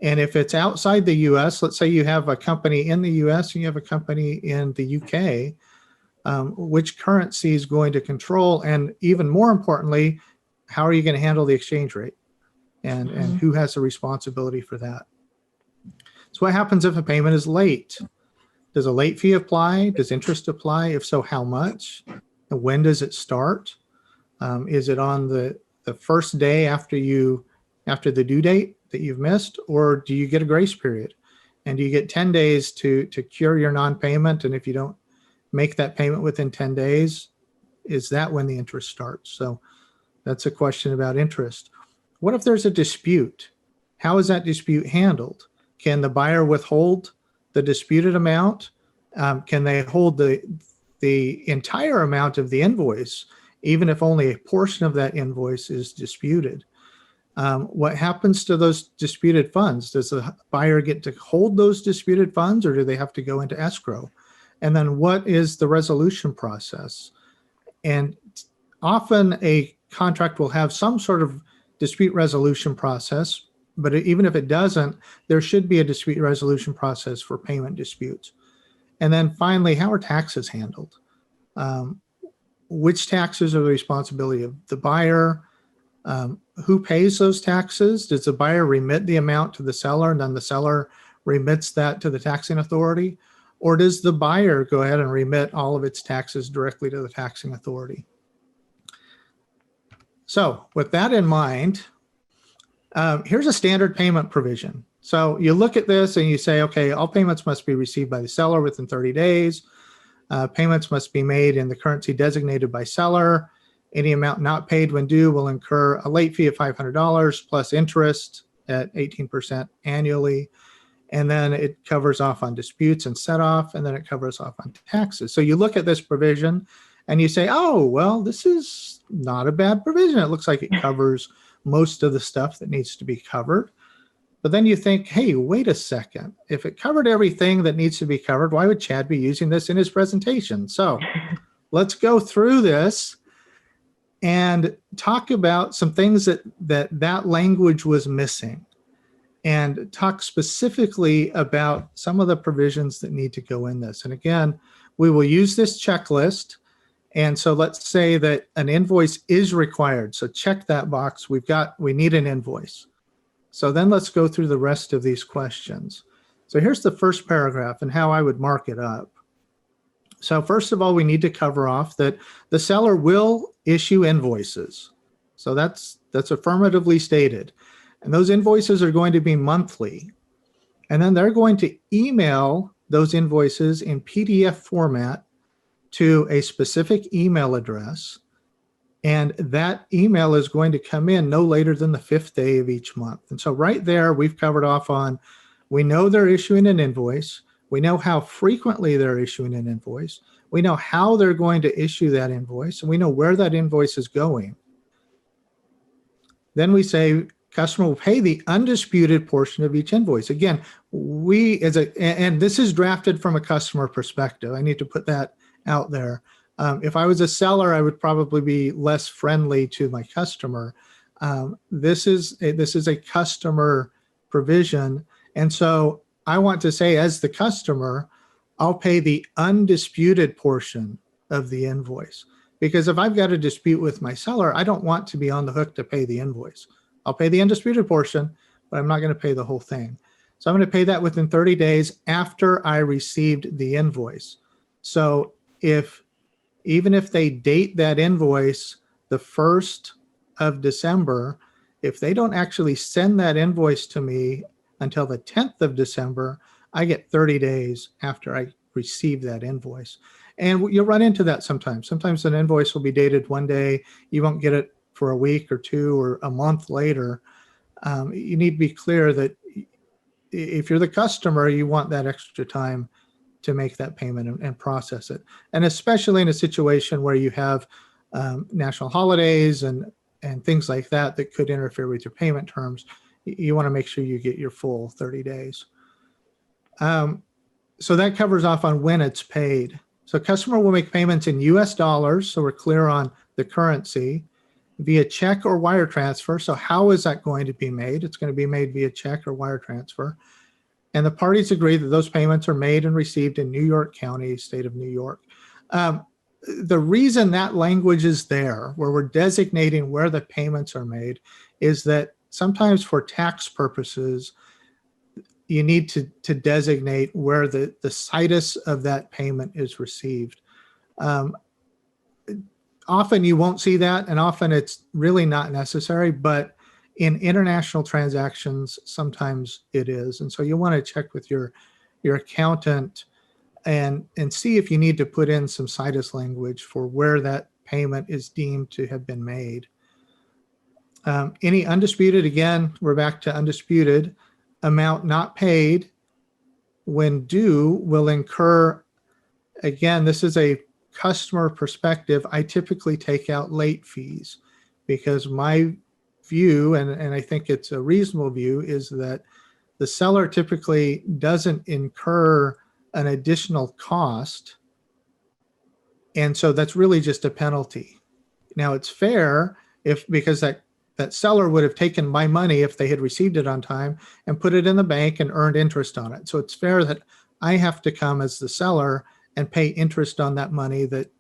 C: And if it's outside the US, let's say you have a company in the US and you have a company in the UK, which currency is going to control? And even more importantly, how are you going to handle the exchange rate? And who has the responsibility for that? So what happens if a payment is late? Does a late fee apply? Does interest apply? If so, how much? And when does it start? Is it on the first day after the due date that you've missed, or do you get a grace period? And do you get 10 days to cure your non-payment? And if you don't make that payment within 10 days, is that when the interest starts? So that's a question about interest. What if there's a dispute? How is that dispute handled? Can the buyer withhold the disputed amount? Can they hold the entire amount of the invoice, even if only a portion of that invoice is disputed? What happens to those disputed funds? Does the buyer get to hold those disputed funds, or do they have to go into escrow? And then what is the resolution process? And often a contract will have some sort of dispute resolution process, but even if it doesn't, there should be a dispute resolution process for payment disputes. And then finally, how are taxes handled? Which taxes are the responsibility of the buyer? Who pays those taxes? Does the buyer remit the amount to the seller and then the seller remits that to the taxing authority? Or does the buyer go ahead and remit all of its taxes directly to the taxing authority? So with that in mind, here's a standard payment provision. So you look at this and you say, okay, all payments must be received by the seller within 30 days. Payments must be made in the currency designated by seller. Any amount not paid when due will incur a late fee of $500 plus interest at 18% annually. And then it covers off on disputes and set off, and then it covers off on taxes. So you look at this provision and you say, oh, well, this is not a bad provision. It looks like it covers most of the stuff that needs to be covered. But then you think, hey, wait a second. If it covered everything that needs to be covered, why would Chad be using this in his presentation? So let's go through this and talk about some things that language was missing, and talk specifically about some of the provisions that need to go in this. And again, we will use this checklist. And so let's say that an invoice is required. So check that box. We need an invoice. So then let's go through the rest of these questions. So here's the first paragraph and how I would mark it up. So first of all, we need to cover off that the seller will issue invoices. So that's affirmatively stated. And those invoices are going to be monthly. And then they're going to email those invoices in PDF format to a specific email address. And that email is going to come in no later than the 5th day of each month. And so right there, we've covered off on, we know they're issuing an invoice. We know how frequently they're issuing an invoice. We know how they're going to issue that invoice, and we know where that invoice is going. Then we say customer will pay the undisputed portion of each invoice. Again, and this is drafted from a customer perspective. I need to put that out there. If I was a seller, I would probably be less friendly to my customer. This is a customer provision. And so I want to say, as the customer, I'll pay the undisputed portion of the invoice. Because if I've got a dispute with my seller, I don't want to be on the hook to pay the invoice. I'll pay the undisputed portion, but I'm not going to pay the whole thing. So I'm going to pay that within 30 days after I received the invoice. So even if they date that invoice the 1st of December, if they don't actually send that invoice to me until the 10th of December, I get 30 days after I receive that invoice. And you'll run into that sometimes. Sometimes an invoice will be dated one day. You won't get it for a week or two or a month later. You need to be clear that if you're the customer, you want that extra time to make that payment and process it. And especially in a situation where you have national holidays and things like that that could interfere with your payment terms, you want to make sure you get your full 30 days. So that covers off on when it's paid. So customer will make payments in US dollars, so we're clear on the currency, via check or wire transfer. So how is that going to be made? It's going to be made via check or wire transfer. And the parties agree that those payments are made and received in New York County, state of New York. The reason that language is there, where we're designating where the payments are made, is that sometimes for tax purposes, you need to designate where the situs of that payment is received. Often you won't see that, and often it's really not necessary, but in international transactions, sometimes it is. And so you want to check with your accountant and see if you need to put in some situs language for where that payment is deemed to have been made. Any undisputed, again, we're back to undisputed, amount not paid when due will incur, again, this is a customer perspective. I typically take out late fees because my view, and I think it's a reasonable view, is that the seller typically doesn't incur an additional cost. And so that's really just a penalty. Now it's fair because that seller would have taken my money if they had received it on time and put it in the bank and earned interest on it. So it's fair that I have to come as the seller and pay interest on that money that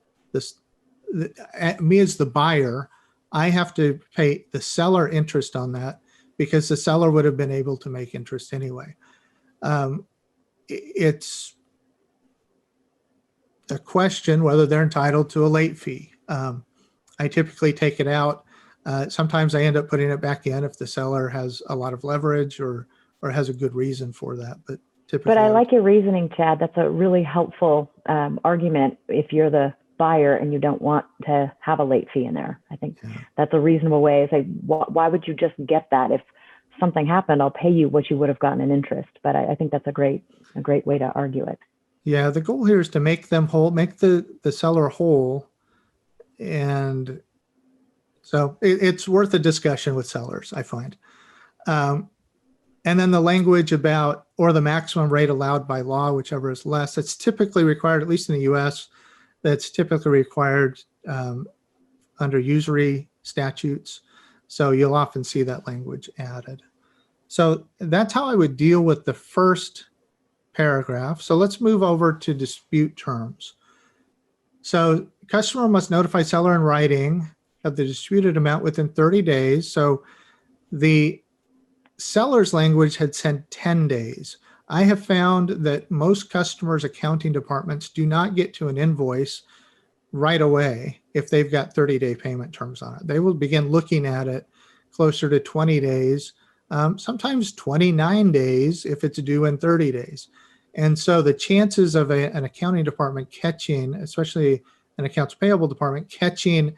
C: me as the buyer, I have to pay the seller interest on that because the seller would have been able to make interest anyway. It's a question whether they're entitled to a late fee. I typically take it out. Sometimes I end up putting it back in if the seller has a lot of leverage or has a good reason for that. But typically,
B: I like your reasoning, Chad. That's a really helpful argument if you're the buyer and you don't want to have a late fee in there. I think that's a reasonable way. It's like, why would you just get that? If something happened, I'll pay you what you would have gotten in interest. But I think that's a great way to argue it.
C: Yeah, the goal here is to make them whole, make the seller whole. And so it's worth a discussion with sellers, I find. And then the language about, or the maximum rate allowed by law, whichever is less, that's typically required, at least in the US, that's typically required under usury statutes. So you'll often see that language added. So that's how I would deal with the first paragraph. So let's move over to dispute terms. So customer must notify seller in writing of the disputed amount within 30 days. So the seller's language had said 10 days. I have found that most customers' accounting departments do not get to an invoice right away if they've got 30-day payment terms on it. They will begin looking at it closer to 20 days, sometimes 29 days if it's due in 30 days. And so the chances of an accounting department catching, especially an accounts payable department, catching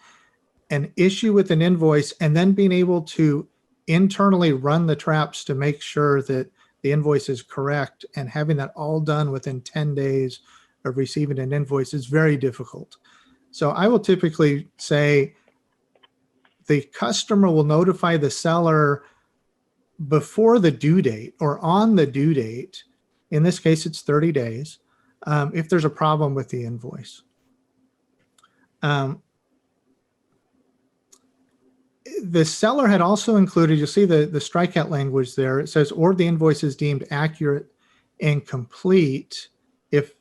C: an issue with an invoice and then being able to internally run the traps to make sure that the invoice is correct and having that all done within 10 days of receiving an invoice is very difficult. So I will typically say the customer will notify the seller before the due date or on the due date. In this case, it's 30 days, if there's a problem with the invoice. The seller had also included, you'll see the strikeout language there. It says, or the invoice is deemed accurate and complete if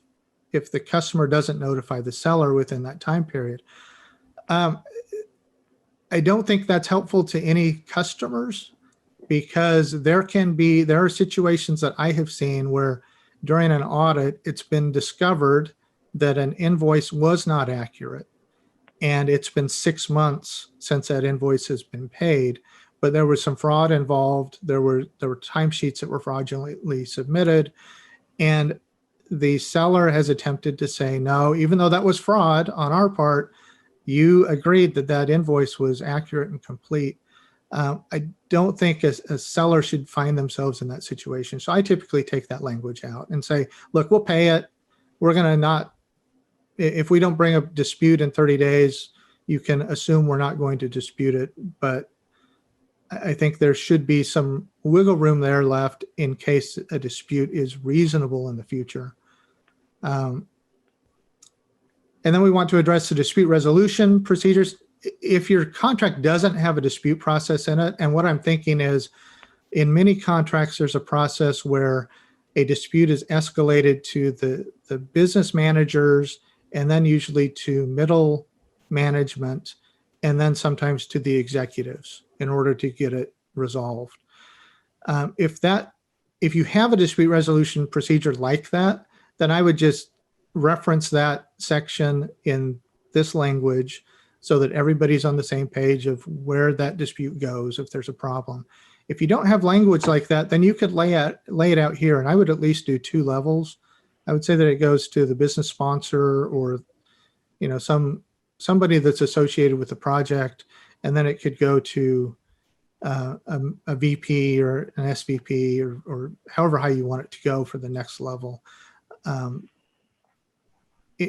C: the customer doesn't notify the seller within that time period. Um, I don't think that's helpful to any customers, because there are situations that I have seen where during an audit, it's been discovered that an invoice was not accurate. And it's been 6 months since that invoice has been paid, but there was some fraud involved. There were timesheets that were fraudulently submitted, and the seller has attempted to say, no, even though that was fraud on our part, you agreed that that invoice was accurate and complete. I don't think a seller should find themselves in that situation. So I typically take that language out and say, look, we'll pay it. We're going to not, if we don't bring a dispute in 30 days, you can assume we're not going to dispute it. But I think there should be some wiggle room there left in case a dispute is reasonable in the future. And then we want to address the dispute resolution procedures. If your contract doesn't have a dispute process in it, and what I'm thinking is in many contracts, there's a process where a dispute is escalated to the business managers, and then usually to middle management, and then sometimes to the executives in order to get it resolved. If you have a dispute resolution procedure like that, then I would just reference that section in this language so that everybody's on the same page of where that dispute goes if there's a problem. If you don't have language like that, then you could lay it out here, and I would at least do 2 levels. I would say that it goes to the business sponsor, or somebody that's associated with the project, and then it could go to a VP or an SVP, or however high you want it to go for the next level,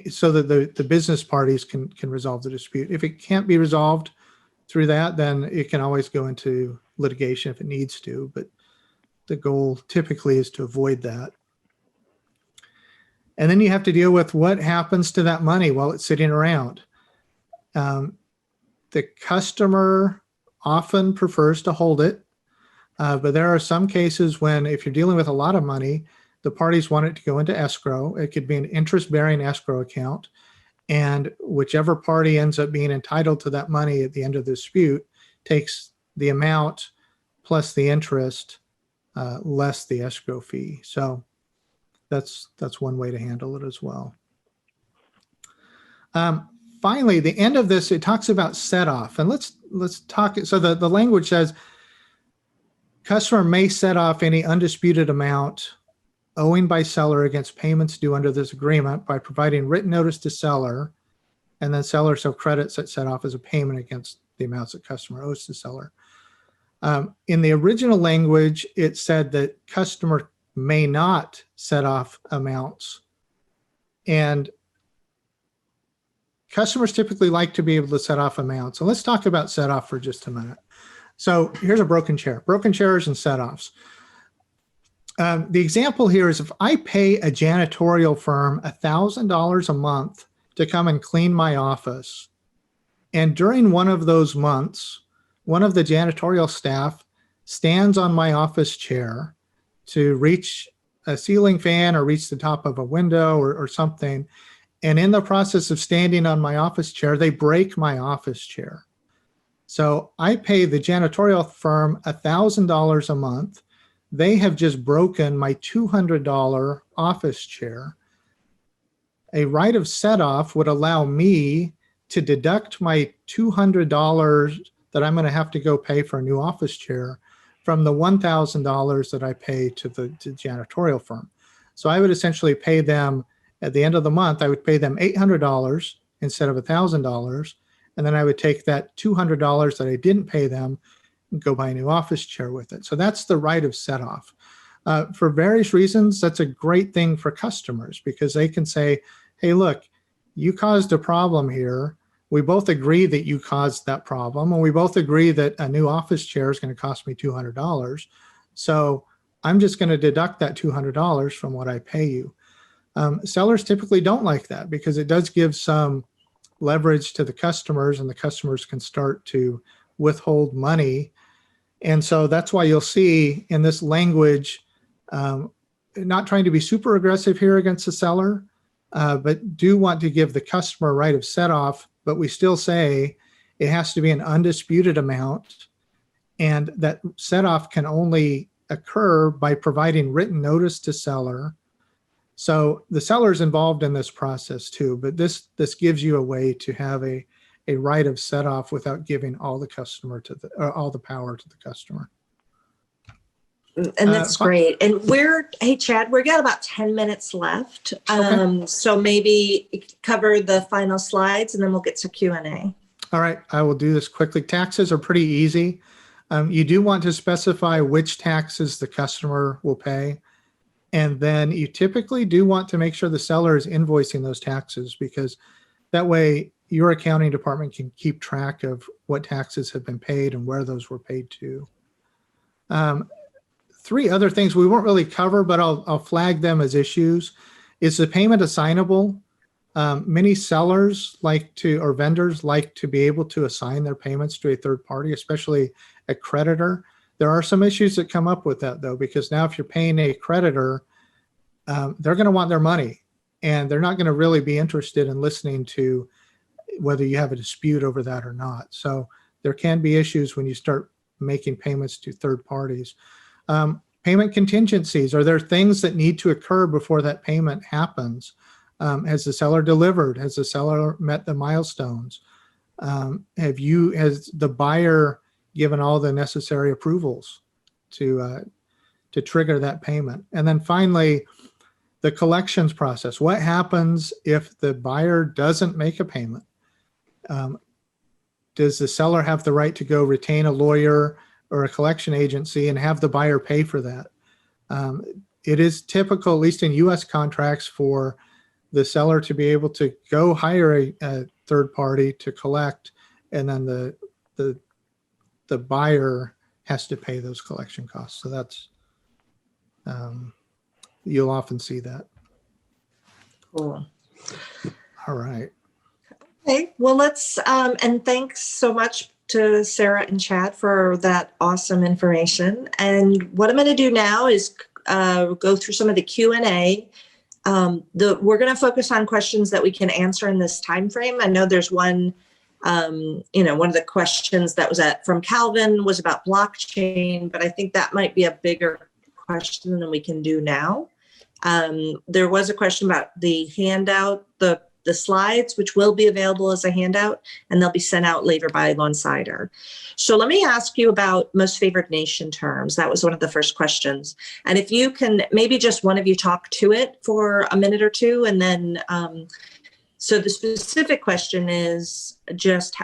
C: so that the business parties can resolve the dispute. If it can't be resolved through that, then it can always go into litigation if it needs to, but the goal typically is to avoid that. And then you have to deal with what happens to that money while it's sitting around. The customer often prefers to hold it, but there are some cases when, if you're dealing with a lot of money, the parties want it to go into escrow. It could be an interest-bearing escrow account, and whichever party ends up being entitled to that money at the end of the dispute takes the amount plus the interest, less the escrow fee. So that's one way to handle it as well. Finally, the end of this, it talks about set off, and let's talk. So the language says, customer may set off any undisputed amount owing by seller against payments due under this agreement by providing written notice to seller, and then seller shall credit such set off as a payment against the amounts that customer owes to seller. In the original language, it said that customer may not set off amounts, and customers typically like to be able to set off amounts. So let's talk about set off for just a minute. So here's a broken chairs and set offs. The example here is if I pay a janitorial firm $1,000 a month to come and clean my office, and during one of those months, one of the janitorial staff stands on my office chair to reach a ceiling fan or reach the top of a window or something, and in the process of standing on my office chair, they break my office chair. So I pay the janitorial firm $1,000 a month. They have just broken my $200 office chair. A right of set off would allow me to deduct my $200 that I'm going to have to go pay for a new office chair from the $1,000 that I pay to the janitorial firm. So I would essentially pay them at the end of the month, I would pay them $800 instead of $1,000. And then I would take that $200 that I didn't pay them and go buy a new office chair with it. So that's the right of set off. For various reasons, that's a great thing for customers because they can say, hey, look, you caused a problem here. We both agree that you caused that problem, and we both agree that a new office chair is going to cost me $200. So I'm just going to deduct that $200 from what I pay you. Sellers typically don't like that because it does give some leverage to the customers, and the customers can start to withhold money. And so that's why you'll see in this language, not trying to be super aggressive here against the seller, but do want to give the customer a right of set off but we still say it has to be an undisputed amount, and that set off can only occur by providing written notice to seller. So the seller is involved in this process too, but this gives you a way to have a right of set off without giving all the all the power to the customer.
A: And that's great. And hey, Chad, we got about 10 minutes left.
C: Okay.
A: So maybe cover the final slides and then we'll get to Q&A.
C: All right, I will do this quickly. Taxes are pretty easy. You do want to specify which taxes the customer will pay. And then you typically do want to make sure the seller is invoicing those taxes, because that way your accounting department can keep track of what taxes have been paid and where those were paid to. Three other things we won't really cover, but I'll flag them as issues. Is the payment assignable? Many sellers or vendors like to be able to assign their payments to a third party, especially a creditor. There are some issues that come up with that though, because now if you're paying a creditor, they're going to want their money, and they're not going to really be interested in listening to whether you have a dispute over that or not. So there can be issues when you start making payments to third parties. Payment contingencies. Are there things that need to occur before that payment happens? Has the seller delivered? Has the seller met the milestones? Has the buyer given all the necessary approvals to trigger that payment? And then finally, the collections process. What happens if the buyer doesn't make a payment? Does the seller have the right to go retain a lawyer or a collection agency and have the buyer pay for that? It is typical, at least in U.S. contracts, for the seller to be able to go hire a third party to collect, and then the buyer has to pay those collection costs. So that's, you'll often see that.
A: Cool.
C: All right.
A: Okay, well, let's, and thanks so much to Sarah and Chad for that awesome information. And what I'm going to do now is go through some of the Q&A. We're going to focus on questions that we can answer in this time frame. I know there's one, one of the questions that was from Calvin was about blockchain, but I think that might be a bigger question than we can do now. There was a question about the handout, the slides, which will be available as a handout, and they'll be sent out later by Lonesider. So let me ask you about most favored nation terms. That was one of the first questions. And if you can, maybe just one of you talk to it for a minute or two, and then, so the specific question is just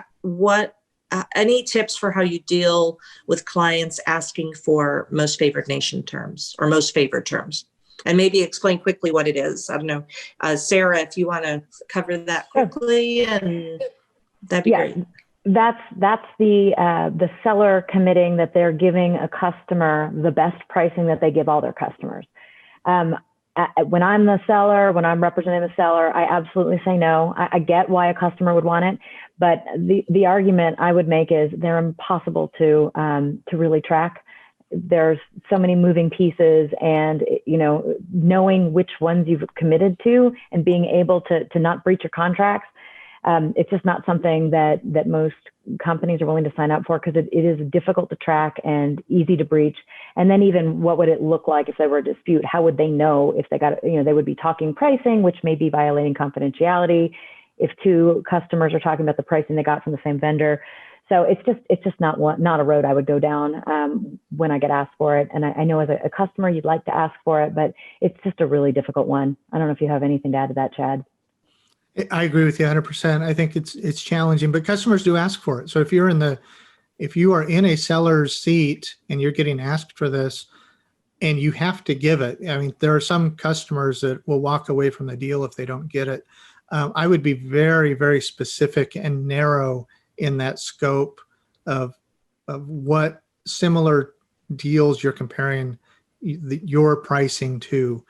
A: any tips for how you deal with clients asking for most favored nation terms or most favored terms? And maybe explain quickly what it is. I don't know, Sarah, if you want to cover that quickly, and that'd be great.
B: That's the seller committing that they're giving a customer the best pricing that they give all their customers. When I'm the seller, when I'm representing the seller, I absolutely say no. I get why a customer would want it, but the argument I would make is they're impossible to really track. There's so many moving pieces, and knowing which ones you've committed to and being able to not breach your contracts, it's just not something that most companies are willing to sign up for, because it is difficult to track and easy to breach. And then even what would it look like if there were a dispute? How would they know if they got, they would be talking pricing, which may be violating confidentiality if two customers are talking about the pricing they got from the same vendor. So it's just not a road I would go down when I get asked for it. And I know as a customer, you'd like to ask for it, but it's just a really difficult one. I don't know if you have anything to add to that, Chad.
C: I agree with you 100%. I think it's challenging, but customers do ask for it. So if you are in a seller's seat and you're getting asked for this, and you have to give it. I mean, there are some customers that will walk away from the deal if they don't get it. I would be very, very specific and narrow in that scope of what similar deals you're comparing your pricing to.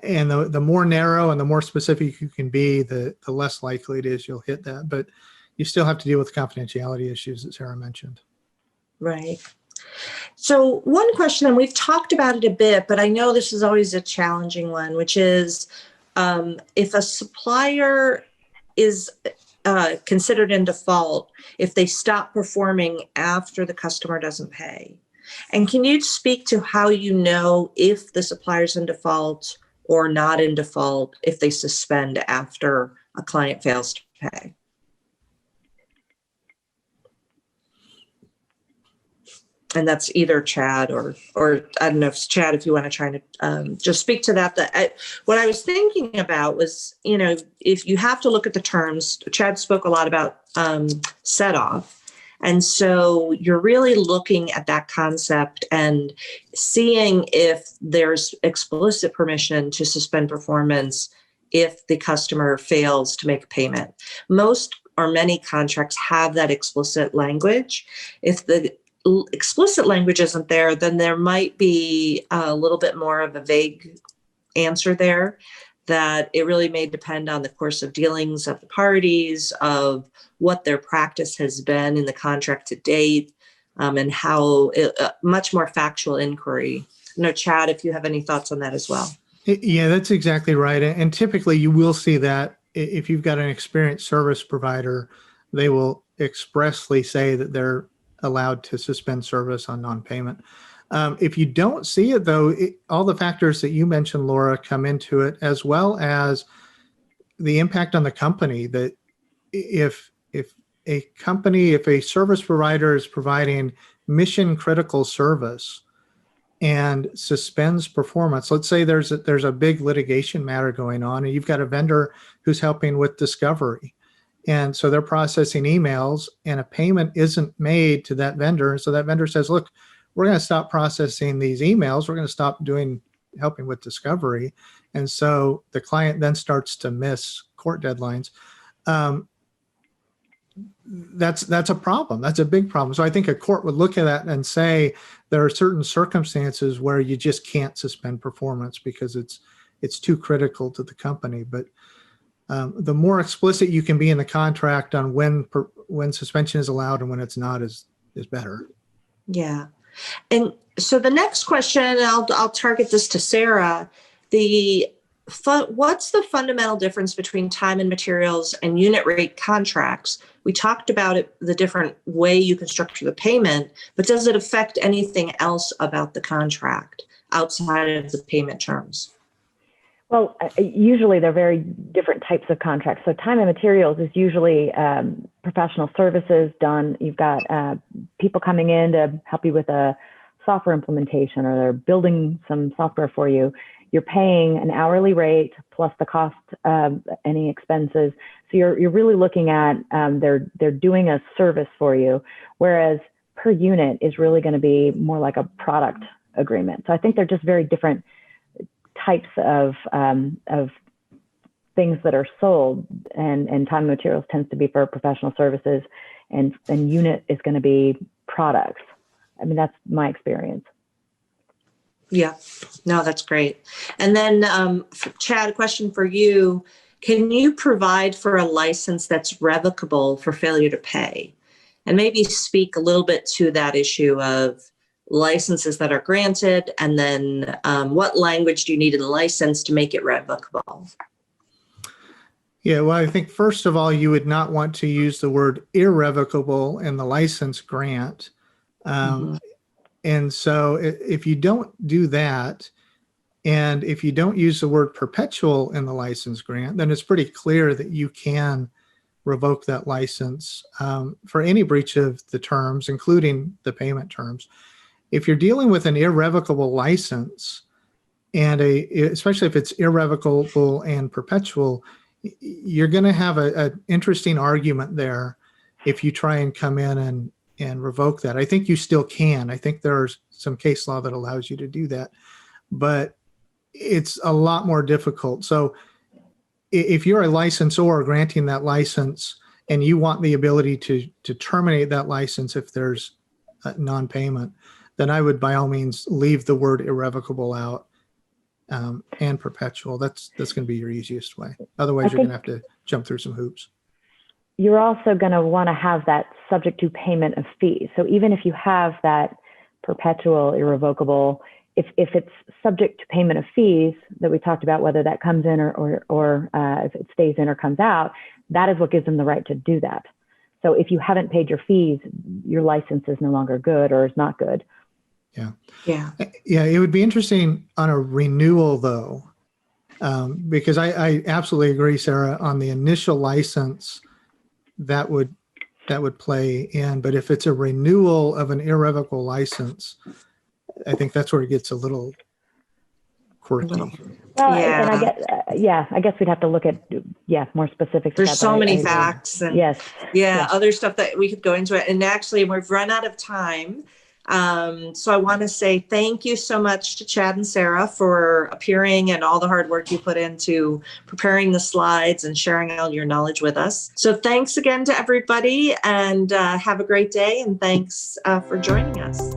C: And the more narrow and the more specific you can be, the less likely it is you'll hit that. But you still have to deal with confidentiality issues that Sarah mentioned.
A: Right. So one question, and we've talked about it a bit, but I know this is always a challenging one, which is if a supplier is considered in default if they stop performing after the customer doesn't pay. And can you speak to how you know if the supplier's in default or not in default if they suspend after a client fails to pay? And that's either Chad or I don't know if it's Chad, if you want to try to just speak to that. What I was thinking about was, if you have to look at the terms, Chad spoke a lot about set off. And so you're really looking at that concept and seeing if there's explicit permission to suspend performance if the customer fails to make a payment. Most or many contracts have that explicit language. If the explicit language isn't there, then there might be a little bit more of a vague answer there, that it really may depend on the course of dealings of the parties, of what their practice has been in the contract to date, and how much more factual inquiry. Chad, if you have any thoughts on that as well.
C: Yeah, that's exactly right. And typically you will see that if you've got an experienced service provider, they will expressly say that they're allowed to suspend service on non-payment. If you don't see it, though, all the factors that you mentioned, Laura, come into it, as well as the impact on the company. That if a service provider is providing mission critical service and suspends performance, let's say there's a big litigation matter going on, and you've got a vendor who's helping with discovery. And so they're processing emails and a payment isn't made to that vendor. So that vendor says, look, we're going to stop processing these emails. We're going to stop helping with discovery. And so the client then starts to miss court deadlines. That's a problem. That's a big problem. So I think a court would look at that and say, there are certain circumstances where you just can't suspend performance because it's too critical to the company. But the more explicit you can be in the contract on when suspension is allowed and when it's not is better.
A: Yeah. And so the next question, I'll target this to Sarah. What's the fundamental difference between time and materials and unit rate contracts? We talked about it, the different way you can structure the payment, but does it affect anything else about the contract outside of the payment terms?
B: Well, usually they're very different types of contracts. So time and materials is usually professional services done. You've got people coming in to help you with a software implementation, or they're building some software for you. You're paying an hourly rate plus the cost of any expenses. So you're really looking at they're doing a service for you, whereas per unit is really going to be more like a product agreement. So I think they're just very different types of things that are sold, and time and materials tends to be for professional services, and unit is going to be products. I mean, that's my experience.
A: Yeah, no, that's great. And then Chad, a question for you. Can you provide for a license that's revocable for failure to pay? And maybe speak a little bit to that issue of licenses that are granted, and then what language do you need in the license to make it revocable?
C: Yeah, well, I think first of all, you would not want to use the word irrevocable in the license grant. And so if you don't do that, and if you don't use the word perpetual in the license grant, then it's pretty clear that you can revoke that license for any breach of the terms, including the payment terms. If you're dealing with an irrevocable license, and especially if it's irrevocable and perpetual, you're going to have an interesting argument there if you try and come in and revoke that. I think you still can. I think there's some case law that allows you to do that, but it's a lot more difficult. So if you're a licensor granting that license and you want the ability to terminate that license if there's a non-payment, then I would by all means leave the word irrevocable out and perpetual. That's going to be your easiest way. Otherwise, you're going to have to jump through some hoops.
B: You're also going to want to have that subject to payment of fees. So even if you have that perpetual, irrevocable, if it's subject to payment of fees that we talked about, whether that comes in or if it stays in or comes out, that is what gives them the right to do that. So if you haven't paid your fees, your license is no longer good or is not good.
C: Yeah.
A: Yeah.
C: Yeah. It would be interesting on a renewal though, because I absolutely agree, Sarah, on the initial license that would play in. But if it's a renewal of an irrevocable license, I think that's where it gets a little quirky.
B: Well,
A: Yeah.
B: and I guess we'd have to look at, more specifics.
A: There's
B: of that,
A: so
B: but
A: many
B: I agree.
A: facts and
B: Yes.
A: other stuff that we could go into it. And actually, we've run out of time. So I want to say thank you so much to Chad and Sarah for appearing and all the hard work you put into preparing the slides and sharing all your knowledge with us. So thanks again to everybody, and have a great day. And thanks for joining us.